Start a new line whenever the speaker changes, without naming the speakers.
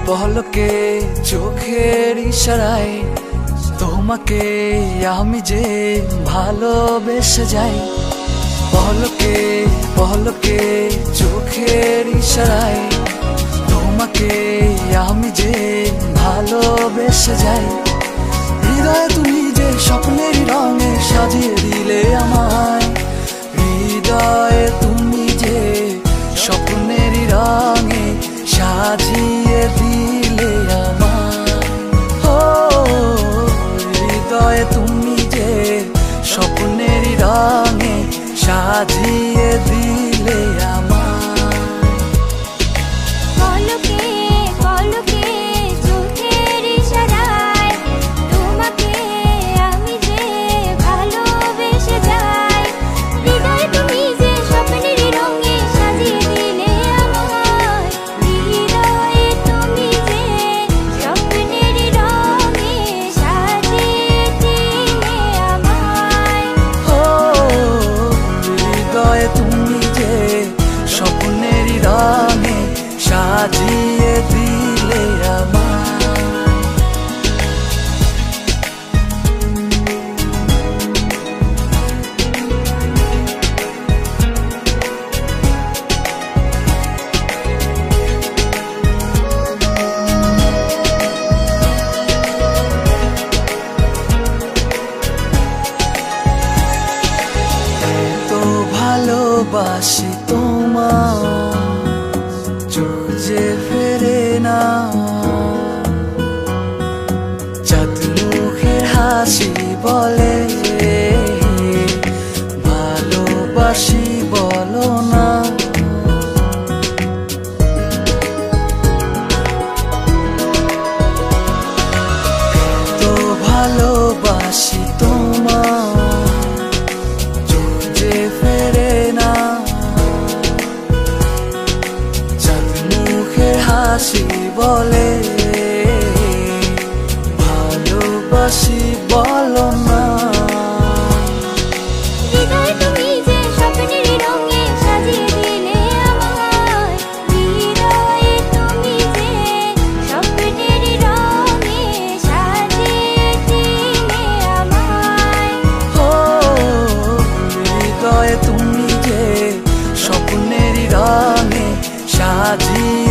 পলকে চোখের ইশারায় তোমাকে আমি যে ভালোবেসে যাই। পলকে পলকে চোখের ইশারায় তোমাকে আমি যে ভালোবেসে যাই। হৃদয়ে তুমি যে স্বপ্নের রঙে সাজিয়ে দিলে আমায়, হৃদয়ে তুমি যে স্বপ্নের রঙে সাজিয়ে দিলে আমায়। ও হৃদয়ে তুমি যে স্বপ্নের রঙে সাজিয়ে দিলে আমায়। তুমি যে স্বপ্নের রঙে সাজিয়ে দিলে আমায়। ভালোবাসি তোমার চোখ যে ফেরে না, চাঁদ মুখের হাসি বলে ভালোবাসি বলো না। তো ভালোবাসি তোমার চোখ যে ফেরে না, চাঁদ মুখের হাসি বলে ভালোবাসি বলো না। তুমি যে স্বপ্নের রঙে সাজিয়ে